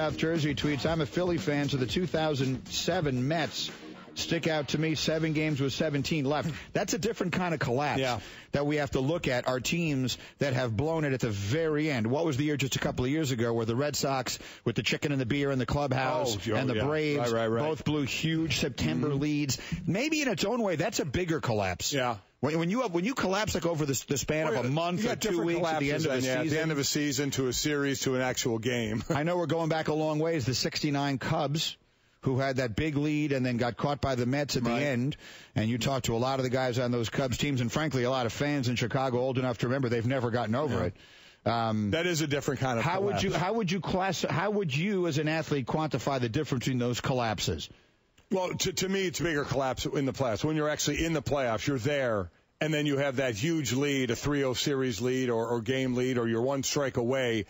South Jersey tweets, I'm a Philly fan, so the 2007 Mets stick out to me. 7 games with 17 left. That's a different kind of collapse that we have to look at. Our teams that have blown it at the very end. What was the year just a couple of years ago where the Red Sox with the chicken and the beer in the clubhouse and the Braves both blew huge September leads? Maybe in its own way, that's a bigger collapse. Yeah. When you collapse like over the span of a month or 2 weeks at the end of a season. At the end of a season to a series to an actual game. I know we're going back a long ways. The 69 Cubs, who had that big lead and then got caught by the Mets at the end. And you talked to a lot of the guys on those Cubs teams, and frankly, a lot of fans in Chicago old enough to remember they've never gotten over it. That is a different kind of collapse. How would you as an athlete quantify the difference between those collapses? Well, to me, it's a bigger collapse in the playoffs. When you're actually in the playoffs, you're there, and then you have that huge lead, a 3-0 series lead or game lead, or you're one strike away,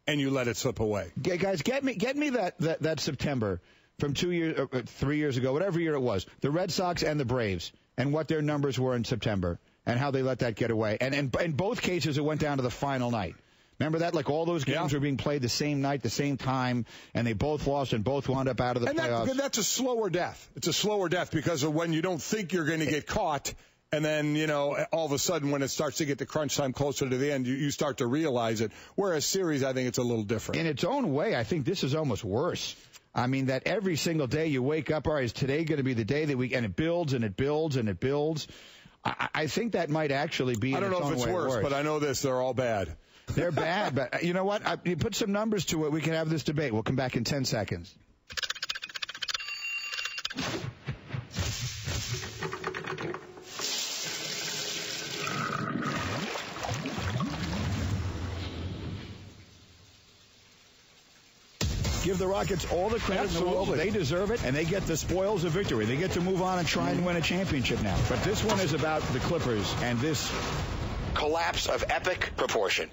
and you let it slip away. Guys, get me that September from 2 years, 3 years ago, whatever year it was, the Red Sox and the Braves, and what their numbers were in September, and how they let that get away. And in both cases, it went down to the final night. Remember that? Like all those games were being played the same night, the same time, and they both lost and both wound up out of the playoffs. That's a slower death. It's a slower death because of when you don't think you're going to get caught, and then, all of a sudden when it starts to get to crunch time closer to the end, you start to realize it. Whereas series, I think it's a little different. In its own way, I think this is almost worse. I mean, that every single day you wake up, all right, is today going to be the day that and it builds and it builds and it builds. I think that might actually be I don't know if it's worse, but I know this, they're all bad. They're bad, but you know what? You put some numbers to it, we can have this debate. We'll come back in 10 seconds. Give the Rockets all the credit in the world. They deserve it, and they get the spoils of victory. They get to move on and try and win a championship now. But this one is about the Clippers and this collapse of epic proportion.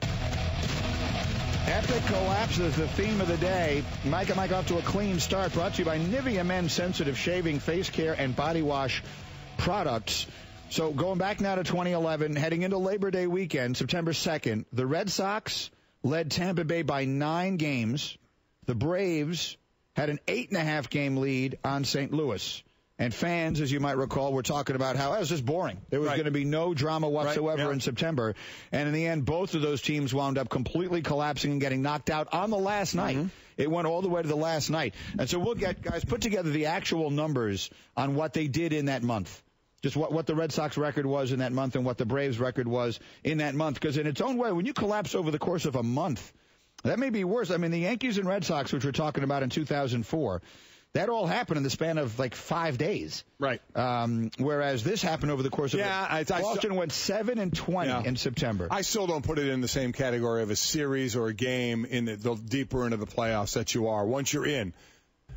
Epic collapse is the theme of the day. Mike and Mike off to a clean start, brought to you by Nivea Men's Sensitive Shaving, Face Care, and Body Wash products. So going back now to 2011, heading into Labor Day weekend, September 2nd, the Red Sox led Tampa Bay by 9 games. The Braves had an 8.5 game lead on St. Louis. And fans, as you might recall, were talking about how it was just boring. There was going to be no drama whatsoever in September. And in the end, both of those teams wound up completely collapsing and getting knocked out on the last night. It went all the way to the last night. And so we'll get, guys, put together the actual numbers on what they did in that month. Just what the Red Sox record was in that month and what the Braves record was in that month. Because in its own way, when you collapse over the course of a month, that may be worse. I mean, the Yankees and Red Sox, which we're talking about in 2004, that all happened in the span of like 5 days. Right. Whereas this happened over the course of Boston went 7-20 in September. I still don't put it in the same category of a series or a game in the deeper into the playoffs that you are. Once you're in,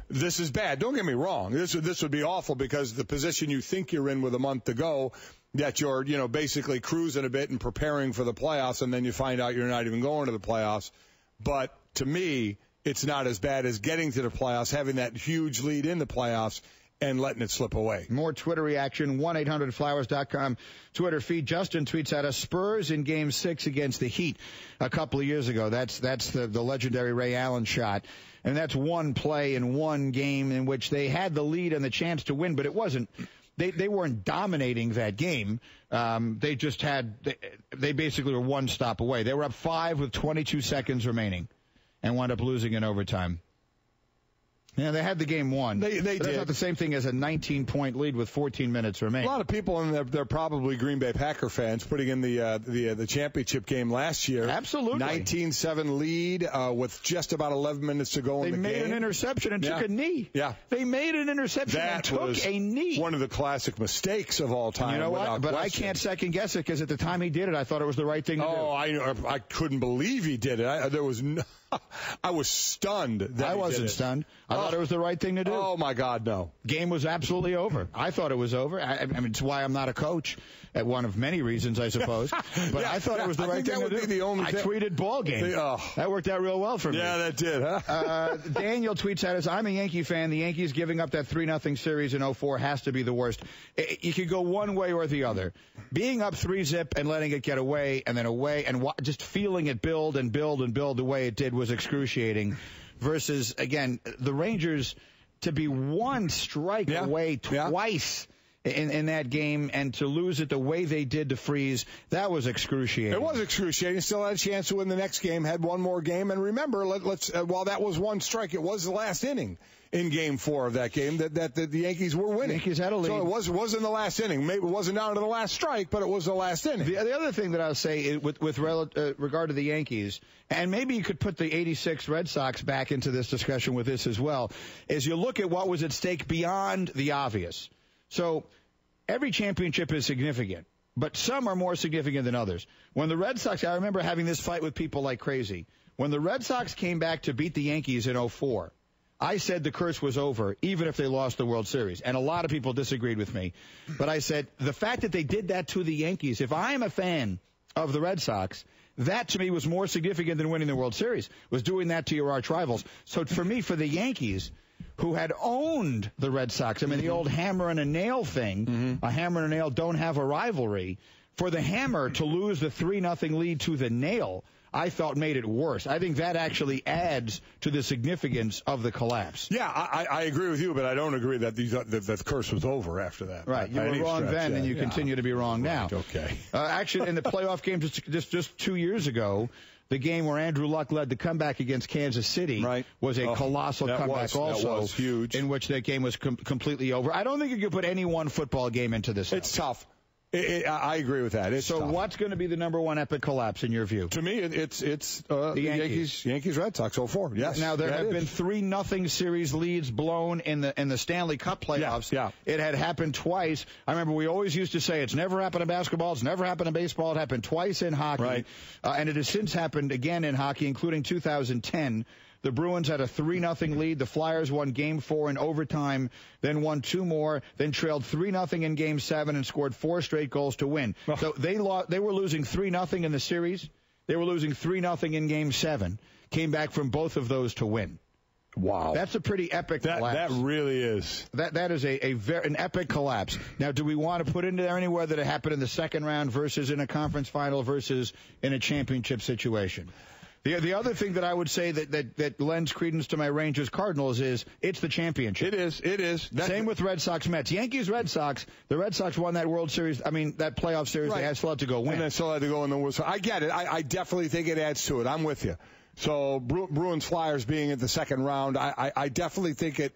this is bad. Don't get me wrong. This would be awful because the position you think you're in with a month to go, that you're, basically cruising a bit and preparing for the playoffs, and then you find out you're not even going to the playoffs. But to me, it's not as bad as getting to the playoffs, having that huge lead in the playoffs, and letting it slip away. More Twitter reaction, 1-800-Flowers.com Twitter feed. Justin tweets at us, Spurs in Game 6 against the Heat a couple of years ago. That's the legendary Ray Allen shot. And that's one play in one game in which they had the lead and the chance to win, but it wasn't. They weren't dominating that game. They just they basically were one stop away. They were up 5 with 22 seconds remaining and wound up losing in overtime. Yeah, they had the game won. They did. That's not the same thing as a 19-point lead with 14 minutes remaining. A lot of people, and they're probably Green Bay Packer fans, putting in the championship game last year. Absolutely. 19-7 lead with just about 11 minutes to go in the game. They made an interception and took a knee. Yeah. They made an interception and took a knee. One of the classic mistakes of all time. You know what? But I can't second guess it because at the time he did it, I thought it was the right thing to do. Oh, I couldn't believe he did it. I was stunned. I wasn't stunned. I thought it was the right thing to do. Oh, my God, no. Game was absolutely over. I thought it was over. I mean, it's why I'm not a coach, at one of many reasons, I suppose. But I thought it was the right thing to do. I tweeted ball game. That worked out real well for me. Yeah, that did, huh? Daniel tweets at us, I'm a Yankee fan. The Yankees giving up that 3-0 series in 2004 has to be the worst. You could go one way or the other. Being up 3-0 and letting it get away and then away and just feeling it build and build and build the way it did was excruciating. versus, again, the Rangers to be one strike away twice in that game and to lose it the way they did to Freeze, that was excruciating. It was excruciating. Still had a chance to win the next game, had one more game. And remember, while that was one strike, it was the last inning in Game 4 of that game that the Yankees were winning. The Yankees had a lead. So it was in the last inning. Maybe it wasn't down to the last strike, but it was the last inning. The other thing that I'll say with regard to the Yankees, and maybe you could put the 86 Red Sox back into this discussion with this as well, is you look at what was at stake beyond the obvious. So every championship is significant, but some are more significant than others. When the Red Sox, I remember having this fight with people like crazy. When the Red Sox came back to beat the Yankees in 2004, I said the curse was over, even if they lost the World Series. And a lot of people disagreed with me. But I said the fact that they did that to the Yankees, if I am a fan of the Red Sox, that to me was more significant than winning the World Series, was doing that to your arch rivals. So for me, for the Yankees, who had owned the Red Sox, I mean, the old hammer and a nail thing, a hammer and a nail don't have a rivalry, for the hammer to lose the 3-0 lead to the nail, I felt made it worse. I think that actually adds to the significance of the collapse. Yeah, I agree with you, but I don't agree that the curse was over after that. Right, you were wrong then, and you continue to be wrong now. Okay. Actually, in the playoff game just 2 years ago, the game where Andrew Luck led the comeback against Kansas City was a colossal comeback also. That was huge. In which that game was completely over. I don't think you could put any one football game into this. It's tough. I agree with that. It's tough. What's going to be the number one epic collapse in your view? To me, it's the Yankees Red Sox 04. Yes. Now there have been 3-0 series leads blown in the Stanley Cup playoffs. Yeah. It had happened twice. I remember we always used to say it's never happened in basketball, it's never happened in baseball. It happened twice in hockey. Right. And it has since happened again in hockey, including 2010. The Bruins had a 3-0 lead. The Flyers won Game 4 in overtime, then won 2 more, then trailed 3-0 in Game 7 and scored 4 straight goals to win. So they were losing 3-0 in the series. They were losing 3-0 in Game 7. Came back from both of those to win. Wow. That's a pretty epic collapse. That really is. That is an epic collapse. Now, do we want to put into there anywhere that it happened in the second round versus in a conference final versus in a championship situation? The other thing that I would say that lends credence to my Rangers Cardinals is it's the championship. It is. Same with Red Sox Mets. Yankees Red Sox. The Red Sox won that World Series. I mean, that playoff series. Right. They still had to go win. And they still had to go in the World Series. I get it. I definitely think it adds to it. I'm with you. So Bruins Flyers being in the second round, I definitely think it,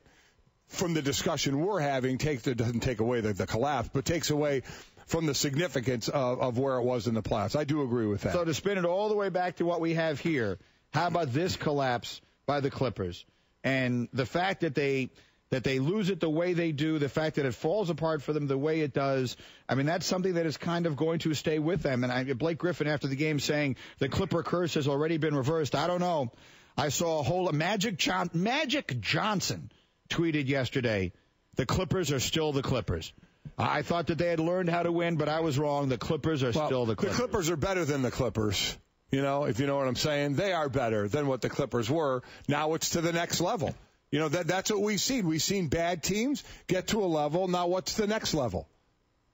from the discussion we're having, doesn't take away the collapse, but takes away from the significance of where it was in the playoffs. I do agree with that. So to spin it all the way back to what we have here, how about this collapse by the Clippers? And the fact that they lose it the way they do, the fact that it falls apart for them the way it does, I mean, that's something that is kind of going to stay with them. And Blake Griffin after the game saying the Clipper curse has already been reversed. I don't know. I saw a whole Magic Johnson tweeted yesterday, the Clippers are still the Clippers. I thought that they had learned how to win, but I was wrong. The Clippers are still the Clippers. The Clippers are better than the Clippers. You know, if you know what I'm saying, they are better than what the Clippers were. Now it's to the next level. You know, that's what we've seen. We've seen bad teams get to a level. Now what's the next level?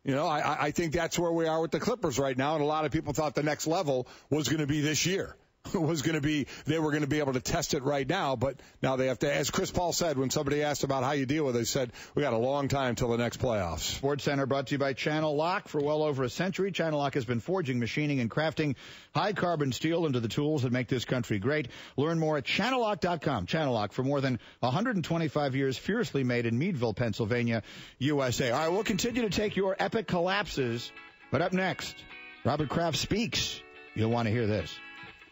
You know, I think that's where we are with the Clippers right now. And a lot of people thought the next level was going to be this year. They were going to be able to test it right now, but now they have to, as Chris Paul said, when somebody asked about how you deal with it, he said, we got a long time till the next playoffs. Sports Center brought to you by Channel Lock. For well over a century, Channel Lock has been forging, machining, and crafting high-carbon steel into the tools that make this country great. Learn more at ChannelLock.com. Channel Lock, for more than 125 years, fiercely made in Meadville, Pennsylvania, USA. All right, we'll continue to take your epic collapses, but up next, Robert Kraft speaks. You'll want to hear this.